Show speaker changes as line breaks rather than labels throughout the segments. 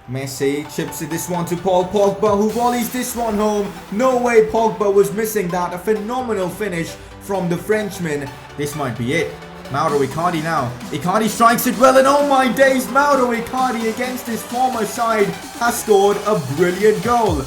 Messi chips this one to Paul Pogba, who volleys this one home. No way Pogba was missing that. A phenomenal finish from the Frenchman. This might be it. Mauro Icardi now. Icardi strikes it well, and oh my days, Mauro Icardi against his former side has scored a brilliant goal.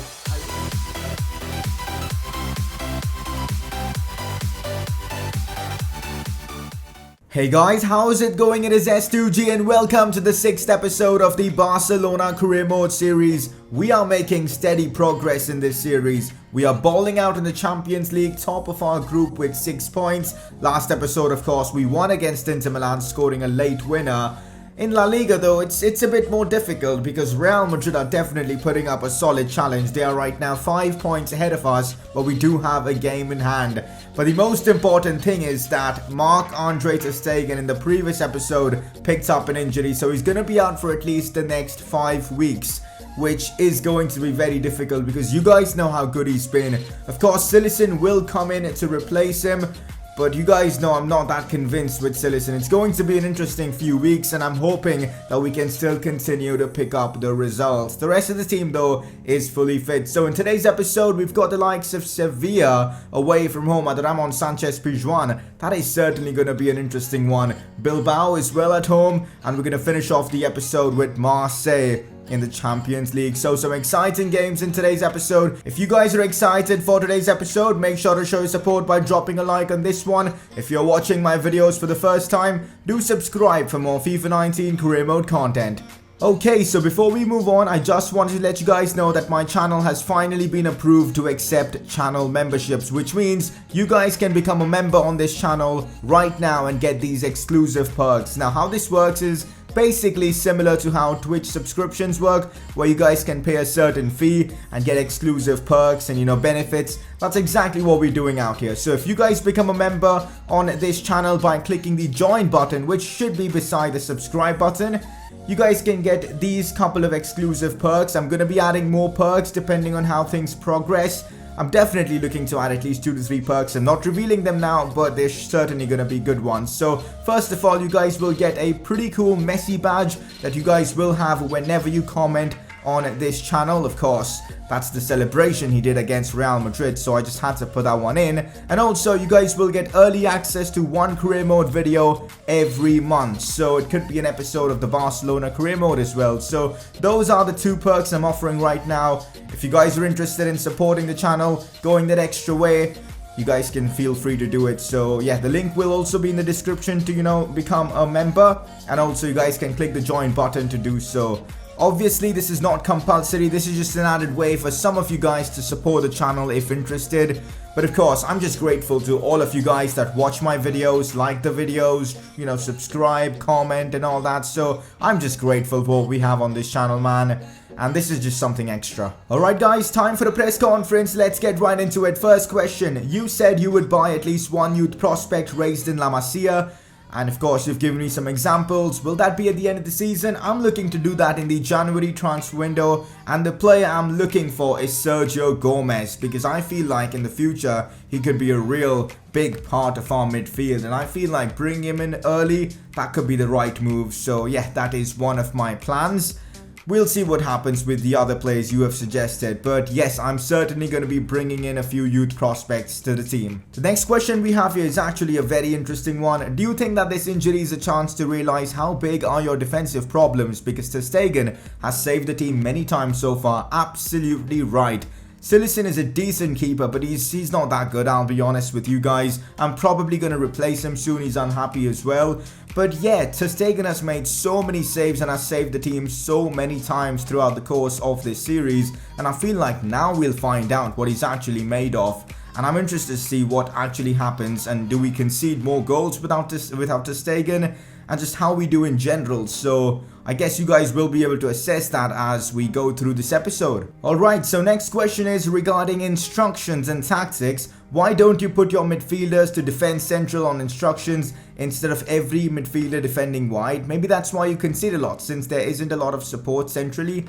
Hey guys, how's it going? It is S2G and welcome to the 6th episode of the Barcelona Career Mode series. We are making steady progress in this series. We are balling out in the Champions League, top of our group with 6 points. Last episode, of course, we won against Inter Milan, scoring a late winner. In La Liga though, it's a bit more difficult because Real Madrid are definitely putting up a solid challenge. They are right now 5 points ahead of us, but we do have a game in hand. But the most important thing is that Marc-Andre ter Stegen in the previous episode picked up an injury, so he's going to be out for at least the next 5 weeks. Which is going to be very difficult because you guys know how good he's been. Of course, Silesen will come in to replace him. But you guys know I'm not that convinced with Silesen. It's going to be an interesting few weeks and I'm hoping that we can still continue to pick up the results. The rest of the team though is fully fit. So in today's episode we've got the likes of Sevilla away from home at Ramon Sanchez Pizjuan. That is certainly going to be an interesting one. Bilbao is well at home and we're going to finish off the episode with Marseille in the Champions League. So some exciting games in today's episode. If you guys are excited for today's episode, make sure to show your support by dropping a like on this one. If you're watching my videos for the first time, do subscribe for more FIFA 19 career mode content. Okay, so before we move on, I just wanted to let you guys know that my channel has finally been approved to accept channel memberships, which means you guys can become a member on this channel right now and get these exclusive perks. Now, how this works is basically similar to how Twitch subscriptions work, where you guys can pay a certain fee and get exclusive perks and benefits. That's exactly what we're doing out here. So if you guys become a member on this channel by clicking the join button, which should be beside the subscribe button, you guys can get these couple of exclusive perks. I'm going to be adding more perks depending on how things progress. I'm definitely looking to add at least 2 to 3 perks. I'm not revealing them now, but they're certainly going to be good ones. So first of all, you guys will get a pretty cool Messi badge that you guys will have whenever you comment on this channel. Of course, that's the celebration he did against Real Madrid, so I just had to put that one in. And also, you guys will get early access to one career mode video every month, so it could be an episode of the Barcelona career mode as well. So those are the 2 perks I'm offering right now. If you guys are interested in supporting the channel, going that extra way, you guys can feel free to do it. So yeah, the link will also be in the description to become a member, and also you guys can click the join button to do so. Obviously, this is not compulsory. This is just an added way for some of you guys to support the channel if interested. But of course, I'm just grateful to all of you guys that watch my videos, like the videos, subscribe, comment and all that. So I'm just grateful for what we have on this channel, man. And this is just something extra. Alright guys, time for the press conference. Let's get right into it. First question. You said you would buy at least one youth prospect raised in La Masia. And of course, you've given me some examples. Will that be at the end of the season? I'm looking to do that in the January transfer window. And the player I'm looking for is Sergio Gomez, because I feel like in the future, he could be a real big part of our midfield. And I feel like bringing him in early, that could be the right move. So yeah, that is one of my plans. We'll see what happens with the other players you have suggested, but yes, I'm certainly going to be bringing in a few youth prospects to the team. The next question we have here is actually a very interesting one. Do you think that this injury is a chance to realize how big are your defensive problems? Because ter Stegen has saved the team many times so far. Absolutely right. Silesen is a decent keeper, but he's not that good, I'll be honest with you guys. I'm probably going to replace him soon, he's unhappy as well. But yeah, ter Stegen has made so many saves and has saved the team so many times throughout the course of this series. And I feel like now we'll find out what he's actually made of. And I'm interested to see what actually happens, and do we concede more goals without ter Stegen, and just how we do in general. So I guess you guys will be able to assess that as we go through this episode. Alright, so next question is regarding instructions and tactics. Why don't you put your midfielders to defend central on instructions instead of every midfielder defending wide? Maybe that's why you concede a lot, since there isn't a lot of support centrally.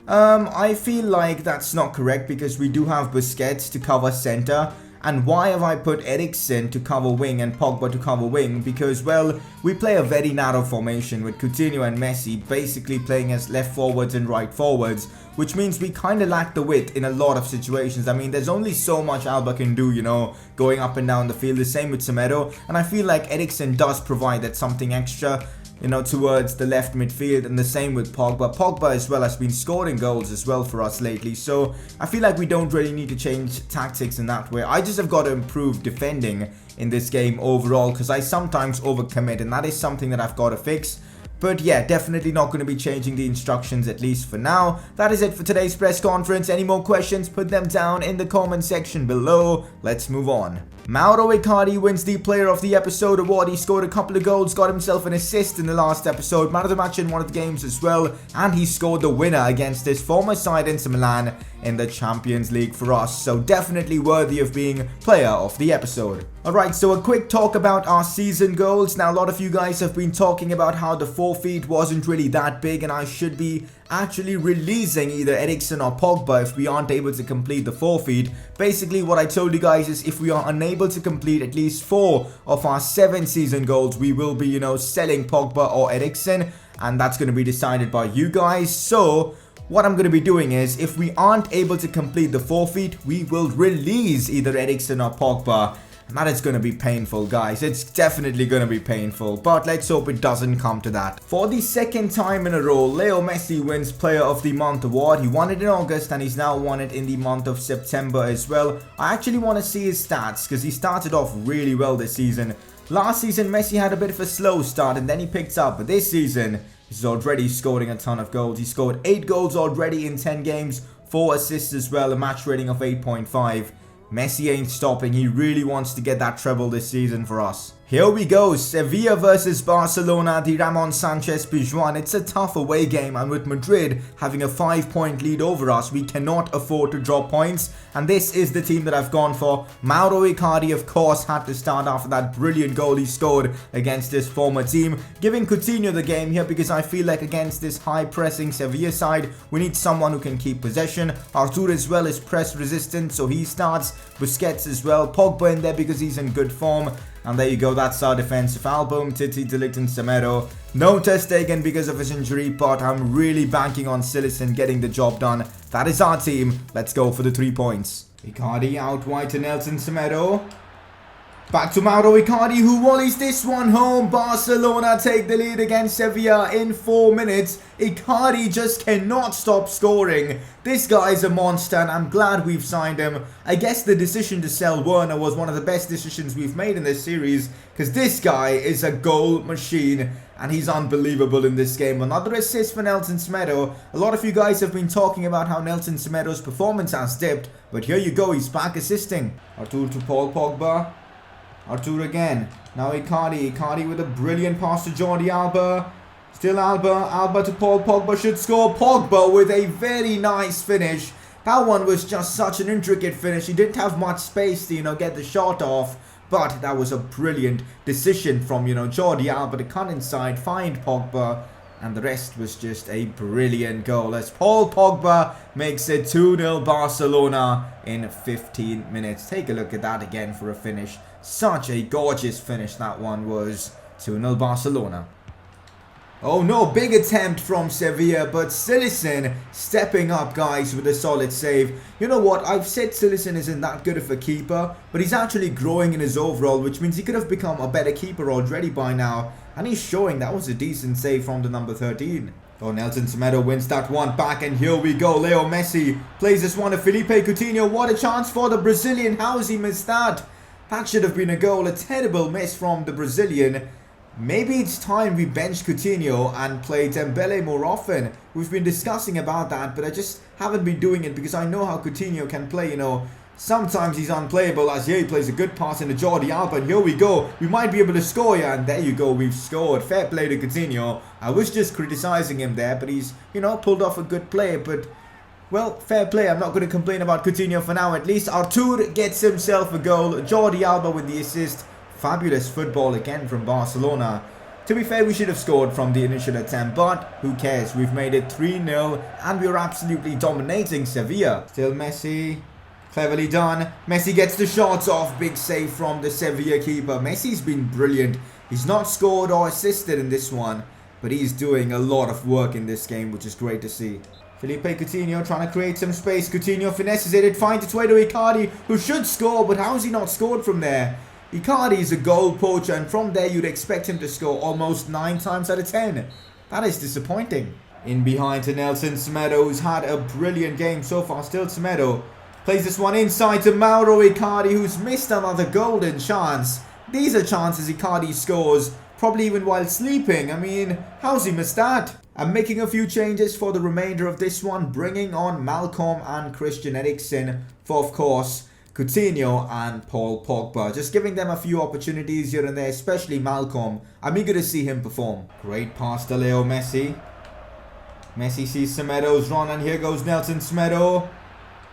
I feel like that's not correct because we do have Busquets to cover center. And why have I put Eriksen to cover wing and Pogba to cover wing? Because, well, we play a very narrow formation with Coutinho and Messi basically playing as left forwards and right forwards, which means we kind of lack the width in a lot of situations. I mean, there's only so much Alba can do, you know, going up and down the field. The same with Semedo, and I feel like Eriksen does provide that something extra, you know, towards the left midfield, and the same with Pogba. Pogba as well has been scoring goals as well for us lately, so I feel like we don't really need to change tactics in that way. I just have got to improve defending in this game overall, because I sometimes overcommit, and that is something that I've got to fix. But yeah, definitely not going to be changing the instructions, at least for now. That is it for today's press conference. Any more questions, put them down in the comment section below. Let's move on. Mauro Icardi wins the Player of the Episode award. He scored a couple of goals, got himself an assist in the last episode, man of the match in one of the games as well, and he scored the winner against his former side Inter Milan in the Champions League for us, so definitely worthy of being Player of the Episode. Alright, so a quick talk about our season goals. Now, a lot of you guys have been talking about how the forfeit wasn't really that big, and I should be actually releasing either Eriksen or Pogba if we aren't able to complete the forfeit. Basically, what I told you guys is if we are unable to complete at least 4 of our 7 season goals, we will be, you know, selling Pogba or Eriksen, and that's going to be decided by you guys. So what I'm going to be doing is, if we aren't able to complete the forfeit, we will release either Eriksen or Pogba. And that is going to be painful, guys. It's definitely going to be painful, but let's hope it doesn't come to that. For the second time in a row, Leo Messi wins Player of the Month award. He won it in August, and he's now won it in the month of September as well. I actually want to see his stats, because he started off really well this season. Last season, Messi had a bit of a slow start, and then he picked up. But this season, he's already scoring a ton of goals. He scored 8 goals already in 10 games, 4 assists as well, a match rating of 8.5. Messi ain't stopping. He really wants to get that treble this season for us. Here we go, Sevilla versus Barcelona, the Ramon Sanchez Pizjuan. It's a tough away game, and with Madrid having a 5-point lead over us, we cannot afford to drop points. And this is the team that I've gone for. Mauro Icardi, of course, had to start after that brilliant goal he scored against his former team. Giving Coutinho the game here because I feel like against this high-pressing Sevilla side, we need someone who can keep possession. Artur as well is press resistant, so he starts. Busquets as well. Pogba in there because he's in good form. And there you go, that's our defensive album. Titi, De Ligt and Semedo. No Ter Stegen because of his injury, but I'm really banking on Silesen getting the job done. That is our team. Let's go for the 3 points. Icardi out wide to Nelson Semedo. Back to Mauro Icardi, who volleys this one home. Barcelona take the lead against Sevilla in 4 minutes. Icardi just cannot stop scoring. This guy is a monster, and I'm glad we've signed him. I guess the decision to sell Werner was one of the best decisions we've made in this series, because this guy is a goal machine, and he's unbelievable in this game. Another assist for Nelson Semedo. A lot of you guys have been talking about how Nelson Semedo's performance has dipped, but here you go, he's back assisting. Artur to Paul Pogba. Artur again. Now Icardi. Icardi with a brilliant pass to Jordi Alba. Still Alba. Alba to Paul Pogba. Should score. Pogba with a very nice finish. That one was just such an intricate finish. He didn't have much space to, you know, get the shot off. But that was a brilliant decision from, you know, Jordi Alba to cut inside, find Pogba. And the rest was just a brilliant goal as Paul Pogba makes it 2-0 Barcelona in 15 minutes. Take a look at that again for a finish. Such a gorgeous finish that one was. 2-0 Barcelona. Oh no, big attempt from Sevilla, but Silesen stepping up, guys, with a solid save. You know what, I've said Silesen isn't that good of a keeper, but he's actually growing in his overall, which means he could have become a better keeper already by now. And he's showing that was a decent save from the number 13. Oh, Nelson Semedo wins that one back, and here we go. Leo Messi plays this one to Felipe Coutinho. What a chance for the Brazilian. How has he missed that? That should have been a goal. A terrible miss from the Brazilian. Maybe it's time we bench Coutinho and play Dembele more often. We've been discussing about that, but I just haven't been doing it because I know how Coutinho can play, you know. Sometimes he's unplayable, as here he plays a good pass into Jordi Alba, and here we go. We might be able to score, yeah, and there you go, we've scored. Fair play to Coutinho. I was just criticizing him there, but he's, you know, pulled off a good play, but... well, fair play. I'm not going to complain about Coutinho for now, at least. Artur gets himself a goal. Jordi Alba with the assist. Fabulous football again from Barcelona. To be fair, we should have scored from the initial attempt, but who cares? We've made it 3-0 and we're absolutely dominating Sevilla. Still Messi. Cleverly done. Messi gets the shots off. Big save from the Sevilla keeper. Messi's been brilliant. He's not scored or assisted in this one, but he's doing a lot of work in this game, which is great to see. Felipe Coutinho trying to create some space. Coutinho finesses it. It finds its way to Icardi, who should score, but how has he not scored from there? Icardi is a goal poacher, and from there you'd expect him to score almost 9 times out of 10. That is disappointing. In behind to Nelson Semedo, who's had a brilliant game so far. Still Semedo plays this one inside to Mauro Icardi, who's missed another golden chance. These are chances Icardi scores, probably even while sleeping. I mean, how's he missed that? I'm making a few changes for the remainder of this one, bringing on Malcolm and Christian Eriksen for, of course, Coutinho and Paul Pogba. Just giving them a few opportunities here and there, especially Malcolm. I'm eager to see him perform. Great pass to Leo Messi. Messi sees Semedo's run, and here goes Nelson Semedo.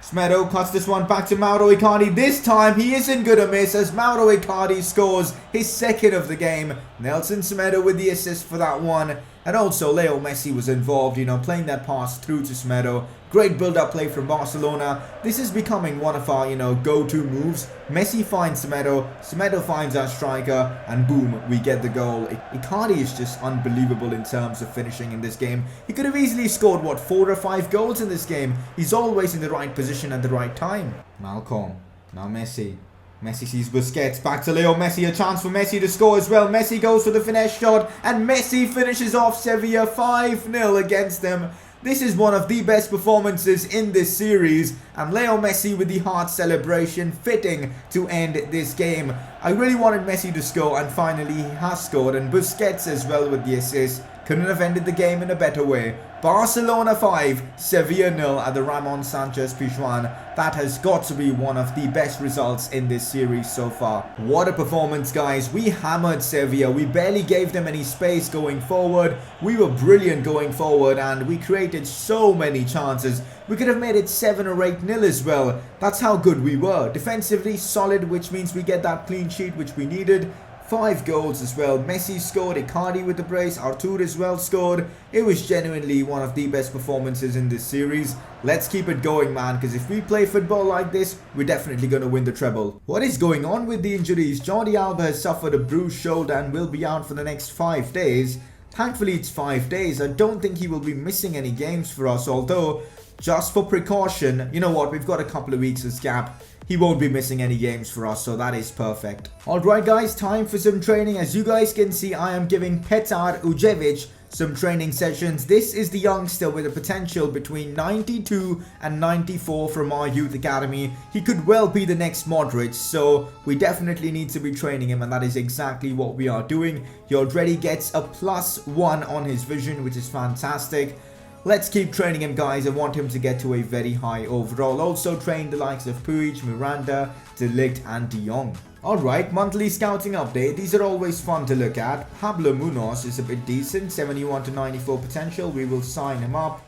Semedo cuts this one back to Mauro Icardi. This time he isn't going to miss, as Mauro Icardi scores his second of the game. Nelson Semedo with the assist for that one. And also Leo Messi was involved, playing that pass through to Semedo. Great build-up play from Barcelona. This is becoming one of our, go-to moves. Messi finds Semedo. Semedo finds our striker. And boom, we get the goal. Icardi is just unbelievable in terms of finishing in this game. He could have easily scored, 4 or 5 goals in this game. He's always in the right position at the right time. Malcolm. Now Messi. Messi sees Busquets, back to Leo Messi, a chance for Messi to score as well. Messi goes for the finesse shot, and Messi finishes off Sevilla 5-0 against them. This is one of the best performances in this series, and Leo Messi with the heart celebration, fitting to end this game. I really wanted Messi to score, and finally he has scored, and Busquets as well with the assist. Couldn't have ended the game in a better way. Barcelona 5, Sevilla 0 at the Ramon Sanchez Pizjuan. That has got to be one of the best results in this series so far. What a performance, guys. We hammered Sevilla. We barely gave them any space going forward. We were brilliant going forward, and we created so many chances. We could have made it 7 or 8-0 as well. That's how good we were. Defensively solid, which means we get that clean sheet which we needed. 5 goals as well. Messi scored, Icardi with the brace, Artur as well scored. It was genuinely one of the best performances in this series. Let's keep it going, man, because if we play football like this, we're definitely going to win the treble. What is going on with the injuries? Jordi Alba has suffered a bruised shoulder and will be out for the next 5 days. Thankfully, it's 5 days. I don't think he will be missing any games for us, although, just for precaution, you know what, we've got a couple of weeks of gap. He won't be missing any games for us, so that is perfect. Alright guys, time for some training. As you guys can see, I am giving Petar Ujevic some training sessions. This is the youngster with a potential between 92 and 94 from our youth academy. He could well be the next Modric, so we definitely need to be training him, and that is exactly what we are doing. He already gets a +1 on his vision, which is fantastic. Let's keep training him, guys. I want him to get to a very high overall. Also train the likes of Puig, Miranda, De Ligt and De Jong. Alright, monthly scouting update. These are always fun to look at. Pablo Munoz is a bit decent, 71 to 94 potential. We will sign him up.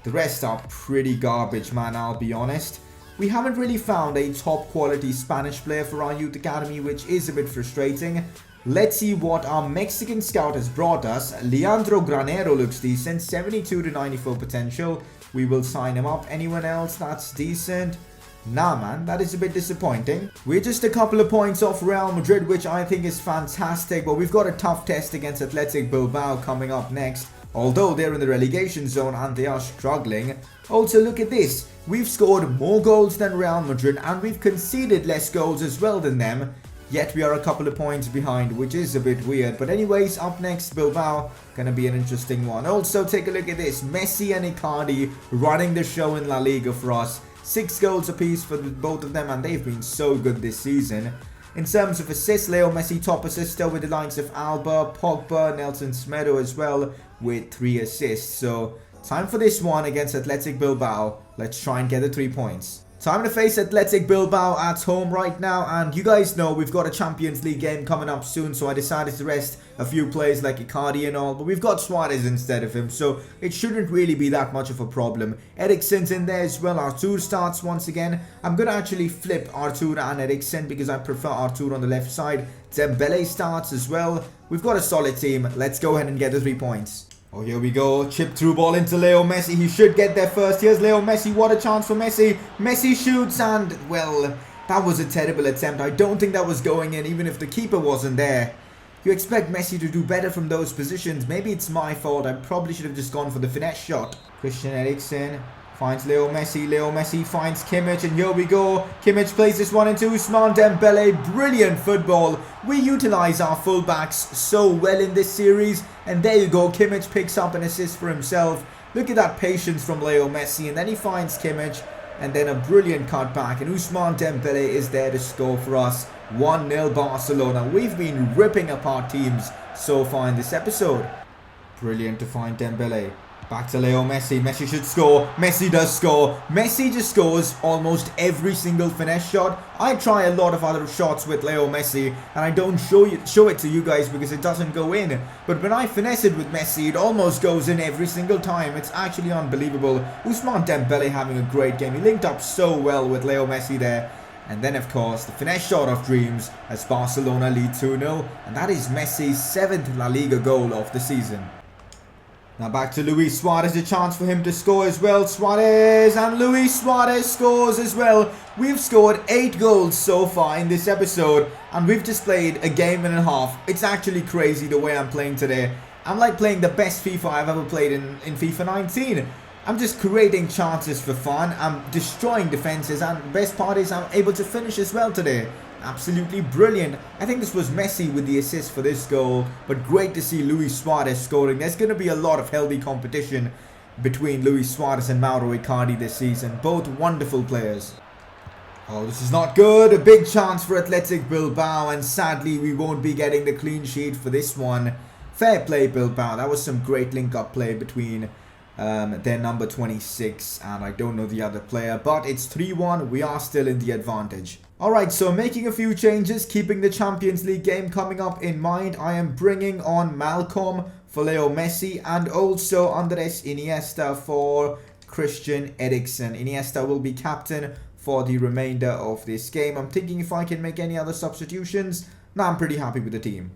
The rest are pretty garbage, man, I'll be honest. We haven't really found a top quality Spanish player for our youth academy, which is a bit frustrating. Let's see what our Mexican scout has brought us. Leandro Granero looks decent, 72 to 94 potential. We will sign him up. Anyone else that's decent? Nah, man, that is a bit disappointing. We're just a couple of points off Real Madrid, which I think is fantastic, but we've got a tough test against Athletic Bilbao coming up next. Although they're in the relegation zone and they are struggling. Also, look at this. We've scored more goals than Real Madrid and we've conceded less goals as well than them. Yet we are a couple of points behind, which is a bit weird. But anyways, up next, Bilbao. Gonna be an interesting one. Also, take a look at this. Messi and Icardi running the show in La Liga for us. 6 goals apiece for both of them, and they've been so good this season. In terms of assists, Leo Messi top assister with the likes of Alba, Pogba, Nelson Semedo as well with 3 assists. So, time for this one against Athletic Bilbao. Let's try and get the 3 points. Time to face Athletic Bilbao at home right now, and you guys know we've got a Champions League game coming up soon, so I decided to rest a few players like Icardi and all, but we've got Suarez instead of him, so it shouldn't really be that much of a problem. Eriksen's in there as well. Artur starts once again. I'm going to actually flip Artur and Eriksen because I prefer Artur on the left side. Dembele starts as well. We've got a solid team. Let's go ahead and get the 3 points. Oh, here we go. Chip through ball into Leo Messi. He should get there first. Here's Leo Messi. What a chance for Messi. Messi shoots and, well, that was a terrible attempt. I don't think that was going in, even if the keeper wasn't there. You expect Messi to do better from those positions. Maybe it's my fault. I probably should have just gone for the finesse shot. Christian Eriksen finds Leo Messi. Leo Messi finds Kimmich, and here we go. Kimmich plays this one into Ousmane Dembele. Brilliant football. We utilize our fullbacks so well in this series. And there you go. Kimmich picks up an assist for himself. Look at that patience from Leo Messi. And then he finds Kimmich. And then a brilliant cutback. And Ousmane Dembele is there to score for us. 1-0 Barcelona. We've been ripping apart teams so far in this episode. Brilliant to find Dembele. Back to Leo Messi. Messi should score. Messi does score. Messi just scores almost every single finesse shot. I try a lot of other shots with Leo Messi and I don't show it to you guys because it doesn't go in. But when I finesse it with Messi, it almost goes in every single time. It's actually unbelievable. Ousmane Dembele having a great game. He linked up so well with Leo Messi there. And then, of course, the finesse shot of dreams as Barcelona lead 2-0. And that is Messi's 7th La Liga goal of the season. Now back to Luis Suarez, a chance for him to score as well. Suarez, and Luis Suarez scores as well. We've scored 8 goals so far in this episode. And we've just played a game and a half. It's actually crazy the way I'm playing today. I'm like playing the best FIFA I've ever played in FIFA 19. I'm just creating chances for fun. I'm destroying defenses, and the best part is I'm able to finish as well today. Absolutely brilliant. I think this was Messi with the assist for this goal, but great to see Luis Suarez scoring. There's going to be a lot of healthy competition between Luis Suarez and Mauro Icardi this season. Both wonderful players. Oh, this is not good. A big chance for Athletic Bilbao, and sadly we won't be getting the clean sheet for this one. Fair play, Bilbao. That was some great link-up play between their number 26 and I don't know the other player, but it's 3-1. We are still in the advantage. Alright, so making a few changes, keeping the Champions League game coming up in mind. I am bringing on Malcolm for Leo Messi and also Andres Iniesta for Christian Eriksen. Iniesta will be captain for the remainder of this game. I'm thinking if I can make any other substitutions. Now I'm pretty happy with the team.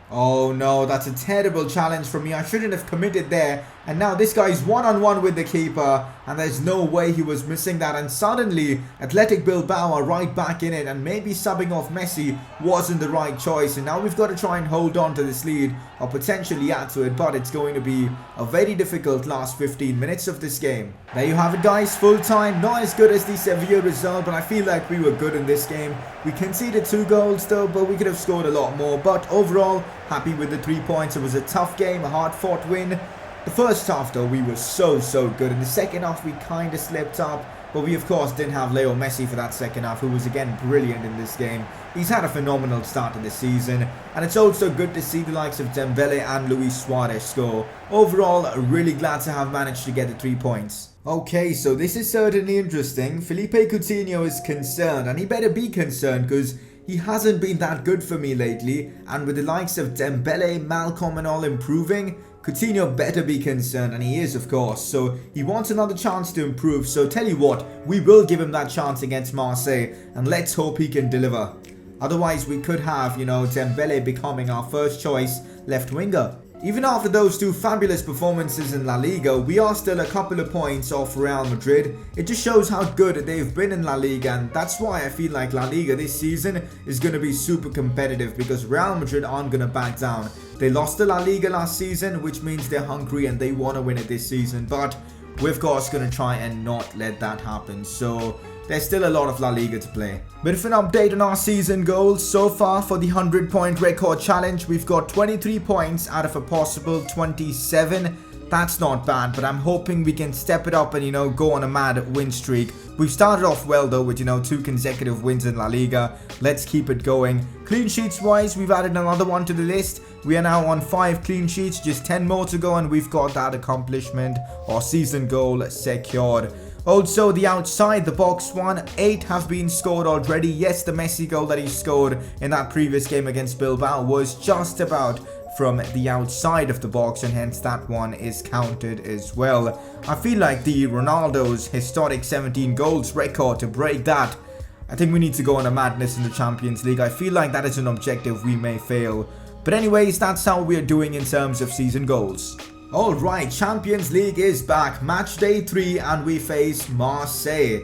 Oh no, that's a terrible challenge from me. I shouldn't have committed there. And now this guy is one-on-one with the keeper. And there's no way he was missing that. And suddenly, Athletic Bilbao are right back in it. And maybe subbing off Messi wasn't the right choice. And now we've got to try and hold on to this lead. Or potentially add to it. But it's going to be a very difficult last 15 minutes of this game. There you have it, guys. Full time. Not as good as the Sevilla result. But I feel like we were good in this game. We conceded 2 goals though. But we could have scored a lot more. But overall, happy with the 3 points. It was a tough game, a hard-fought win. The first half, though, we were so good. In the second half, we kind of slipped up. But we, of course, didn't have Leo Messi for that second half, who was, again, brilliant in this game. He's had a phenomenal start to the season. And it's also good to see the likes of Dembele and Luis Suarez score. Overall, really glad to have managed to get the 3 points. Okay, so this is certainly interesting. Felipe Coutinho is concerned, and he better be concerned because he hasn't been that good for me lately, and with the likes of Dembele, Malcolm and all improving, Coutinho better be concerned, and he is, of course. So he wants another chance to improve. So tell you what, we will give him that chance against Marseille, and let's hope he can deliver. Otherwise, we could have, Dembele becoming our first choice left winger. Even after those 2 fabulous performances in La Liga, we are still a couple of points off Real Madrid. It just shows how good they've been in La Liga, and that's why I feel like La Liga this season is going to be super competitive because Real Madrid aren't going to back down. They lost the La Liga last season, which means they're hungry and they want to win it this season, but we're of course going to try and not let that happen. So there's still a lot of La Liga to play. Bit of an update on our season goals. So far for the 100-point record challenge, we've got 23 points out of a possible 27. That's not bad, but I'm hoping we can step it up and, go on a mad win streak. We've started off well though with, 2 consecutive wins in La Liga. Let's keep it going. Clean sheets wise, we've added another one to the list. We are now on 5 clean sheets, just 10 more to go, and we've got that accomplishment or season goal secured. Also, the outside the box one, 8 have been scored already. Yes, the Messi goal that he scored in that previous game against Bilbao was just about from the outside of the box, and hence that one is counted as well. I feel like the Ronaldo's historic 17 goals record, to break that, I think we need to go on a madness in the Champions League. I feel like that is an objective we may fail. But anyways, that's how we are doing in terms of season goals. Alright, Champions League is back. Match day 3 and we face Marseille.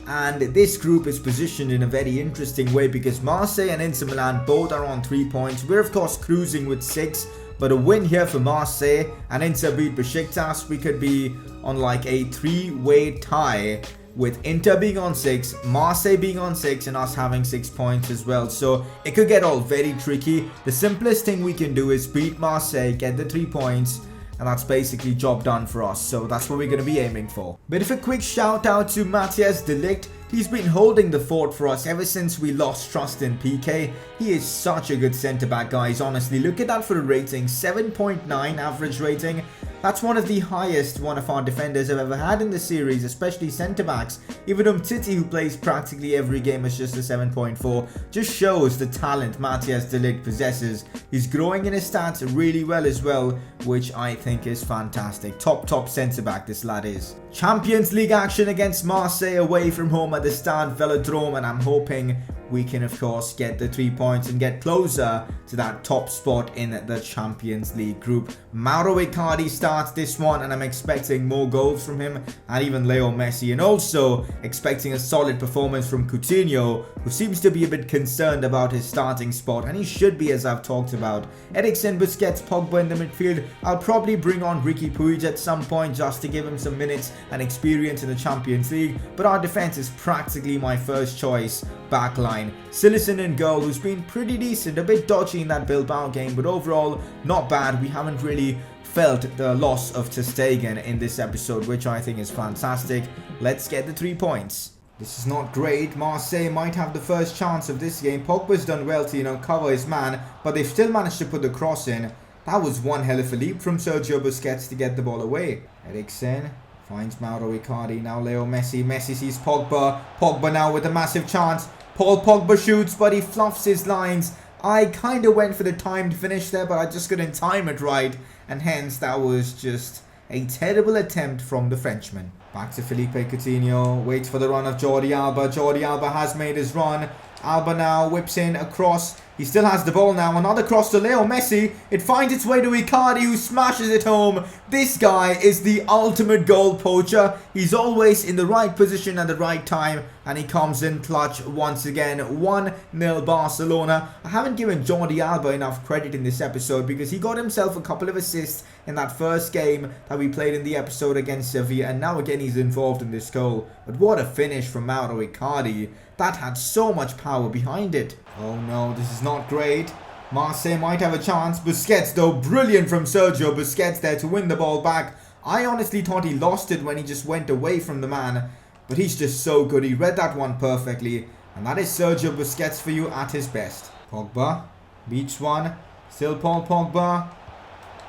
And this group is positioned in a very interesting way because Marseille and Inter Milan both are on 3 points. We're of course cruising with 6. But a win here for Marseille and Inter beat Besiktas, we could be on like a 3-way tie with Inter being on 6, Marseille being on 6 and us having 6 points as well. So it could get all very tricky. The simplest thing we can do is beat Marseille, get the 3 points, and that's basically job done for us. So that's what we're going to be aiming for. Bit of a quick shout out to Matthias de Ligt. He's been holding the fort for us ever since we lost trust in PK. He is such a good centre back, guys. Honestly, look at that for a rating. 7.9 average rating. That's one of the highest one of our defenders have ever had in the series, especially centre backs. Even Titi, who plays practically every game, is just a 7.4. Just shows the talent Matthias de Ligt possesses. He's growing in his stats really well as well, which I think is fantastic. Top centre back this lad is. Champions League action against Marseille away from home at the Stade Velodrome, and I'm hoping we can of course get the 3 points and get closer to that top spot in the Champions League group. Mauro Icardi starts this one and I'm expecting more goals from him and even Leo Messi, and also expecting a solid performance from Coutinho, who seems to be a bit concerned about his starting spot, and he should be, as I've talked about. Eriksen, Busquets, Pogba in the midfield. I'll probably bring on Riqui Puig at some point just to give him some minutes and experience in the Champions League, but our defense is practically my first choice backline. Silesen in goal, who's been pretty decent, a bit dodgy in that Bilbao game, but overall not bad. We haven't really felt the loss of ter Stegen in this episode, which I think is fantastic. Let's get the 3 points. This is not great. Marseille might have the first chance of this game. Pogba's done well to, cover his man, but they've still managed to put the cross in. That was one hell of a leap from Sergio Busquets to get the ball away. Eriksen finds Mauro Icardi, now Leo Messi. Messi sees Pogba. Pogba now with a massive chance. Paul Pogba shoots, but he fluffs his lines. I kind of went for the timed finish there, but I just couldn't time it right. And hence, that was just a terrible attempt from the Frenchman. Back to Felipe Coutinho. Waits for the run of Jordi Alba. Jordi Alba has made his run. Alba now whips in a cross. He still has the ball now. Another cross to Leo Messi. It finds its way to Icardi, who smashes it home. This guy is the ultimate goal poacher. He's always in the right position at the right time, and he comes in clutch once again. 1-0 Barcelona. I haven't given Jordi Alba enough credit in this episode because he got himself a couple of assists in that first game that we played in the episode against Sevilla, and now again he's involved in this goal. But what a finish from Mauro Icardi. That had so much power behind it. Oh no, this is not great. Marseille might have a chance. Busquets though, brilliant from Sergio Busquets there to win the ball back. I honestly thought he lost it when he just went away from the man. But he's just so good. He read that one perfectly. And that is Sergio Busquets for you at his best. Pogba beats one. Still Paul Pogba.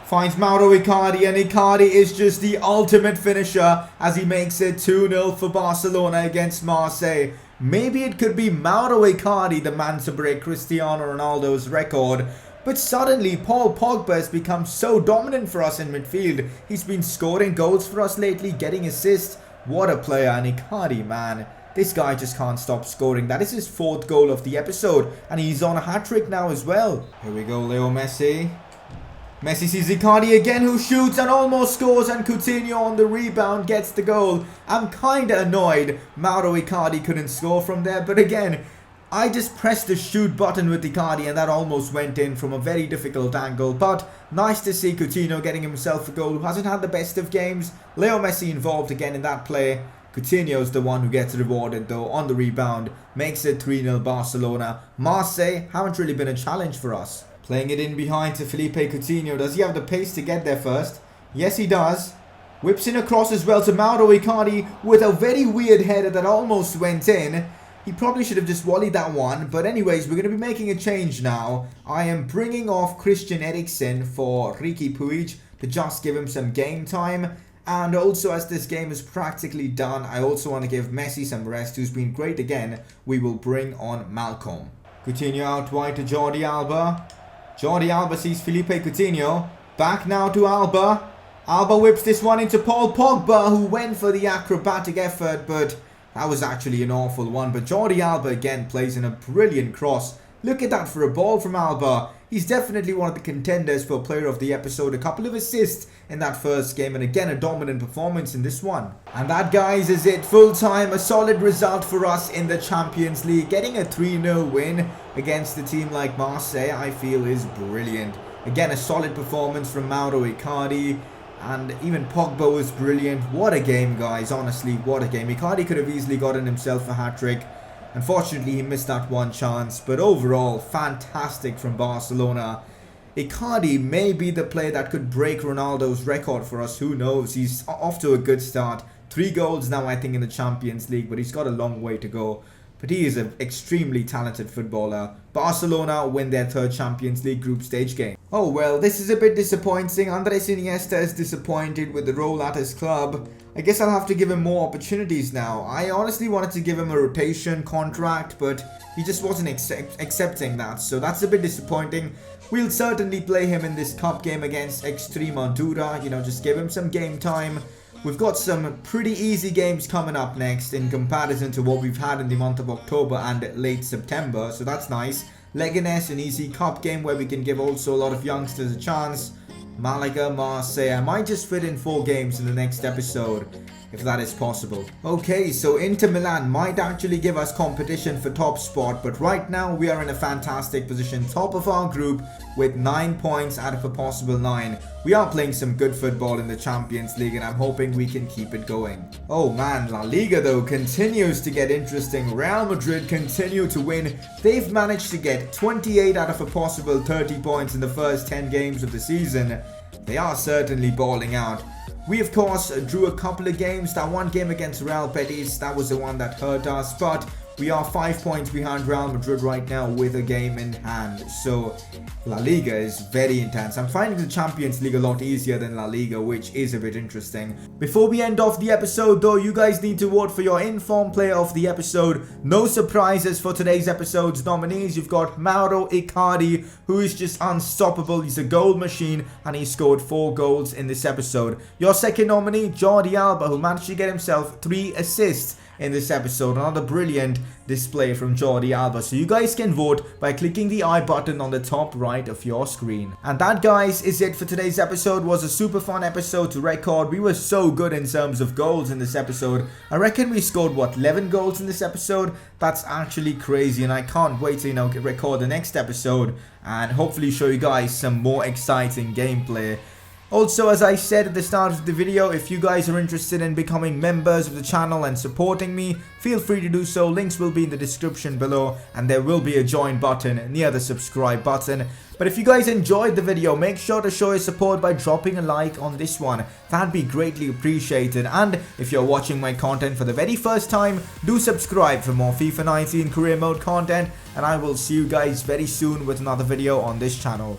Finds Mauro Icardi, and Icardi is just the ultimate finisher as he makes it 2-0 for Barcelona against Marseille. Maybe it could be Mauro Icardi, the man to break Cristiano Ronaldo's record. But suddenly, Paul Pogba has become so dominant for us in midfield. He's been scoring goals for us lately, getting assists. What a player, and Icardi, man. This guy just can't stop scoring. That is his 4th goal of the episode, and he's on a hat-trick now as well. Here we go, Leo Messi. Messi sees Icardi again, who shoots and almost scores, and Coutinho on the rebound gets the goal. I'm kinda annoyed Mauro Icardi couldn't score from there, but again, I just pressed the shoot button with Icardi and that almost went in from a very difficult angle. But nice to see Coutinho getting himself a goal, who hasn't had the best of games. Leo Messi involved again in that play. Coutinho's the one who gets rewarded though on the rebound. Makes it 3-0 Barcelona. Marseille haven't really been a challenge for us. Playing it in behind to Felipe Coutinho. Does he have the pace to get there first? Yes, he does. Whips in across as well to Mauro Icardi with a very weird header that almost went in. He probably should have just volleyed that one. But anyways, we're going to be making a change now. I am bringing off Christian Eriksen for Riqui Puig to just give him some game time. And also, as this game is practically done, I also want to give Messi some rest, who's been great again. We will bring on Malcolm. Coutinho out wide to Jordi Alba. Jordi Alba sees Felipe Coutinho. Back now to Alba. Alba whips this one into Paul Pogba, who went for the acrobatic effort, but that was actually an awful one. But Jordi Alba again plays in a brilliant cross. Look at that for a ball from Alba. he's definitely one of the contenders for Player of the Episode. A couple of assists in that first game, and again a dominant performance in this one. And that, guys, is it. Full time, a solid result for us in the Champions League. Getting a 3-0 win against a team like Marseille, I feel, is brilliant. Again, a solid performance from Mauro Icardi, and even Pogba was brilliant. What a game, guys, honestly, what a game. Icardi could have easily gotten himself a hat-trick. Unfortunately, he missed that one chance, but overall, fantastic from Barcelona. Icardi may be the player that could break Ronaldo's record for us, who knows. He's off to a good start. 3 goals now, I think, in the Champions League, but he's got a long way to go. But he is an extremely talented footballer. Barcelona win their 3rd Champions League group stage game. Oh well, this is a bit disappointing. Andres Iniesta is disappointed with the role at his club. I guess I'll have to give him more opportunities now. I honestly wanted to give him a rotation contract, but he just wasn't accepting that. So that's a bit disappointing. We'll certainly play him in this cup game against Extremadura. You know, just give him some game time. We've got some pretty easy games coming up next in comparison to what we've had in the month of October and late September, so that's nice. Leganes, an easy cup game where we can give also a lot of youngsters a chance. Malaga, Marseille. I might just fit in 4 games in the next episode, if that is possible. Okay, so Inter Milan might actually give us competition for top spot, but right now we are in a fantastic position, top of our group with 9 points out of a possible 9. We are playing some good football in the Champions League, and I'm hoping we can keep it going. Oh man, La Liga though continues to get interesting. Real Madrid continue to win. They've managed to get 28 out of a possible 30 points in the first 10 games of the season. They are certainly balling out. We of course drew a couple of games. That one game against Real Betis, that was the one that hurt us, but we are 5 points behind Real Madrid right now with a game in hand. So La Liga is very intense. I'm finding the Champions League a lot easier than La Liga, which is a bit interesting. Before we end off the episode though, you guys need to vote for your informed player of the episode. No surprises for today's episode's nominees. You've got Mauro Icardi, who is just unstoppable. He's a goal machine and he scored 4 goals in this episode. Your second nominee, Jordi Alba, who managed to get himself 3 assists in this episode. Another brilliant display from Jordi Alba. So you guys can vote by clicking the I button on the top right of your screen. And that, guys, is it for today's episode. It was a super fun episode to record. We were so good in terms of goals in this episode. I reckon we scored, what, 11 goals in this episode? That's actually crazy, and I can't wait to, record the next episode and hopefully show you guys some more exciting gameplay. Also, as I said at the start of the video, if you guys are interested in becoming members of the channel and supporting me, feel free to do so. Links will be in the description below, and there will be a join button near the subscribe button. But if you guys enjoyed the video, make sure to show your support by dropping a like on this one. That'd be greatly appreciated. And if you're watching my content for the very first time, do subscribe for more FIFA 19 career mode content, and I will see you guys very soon with another video on this channel.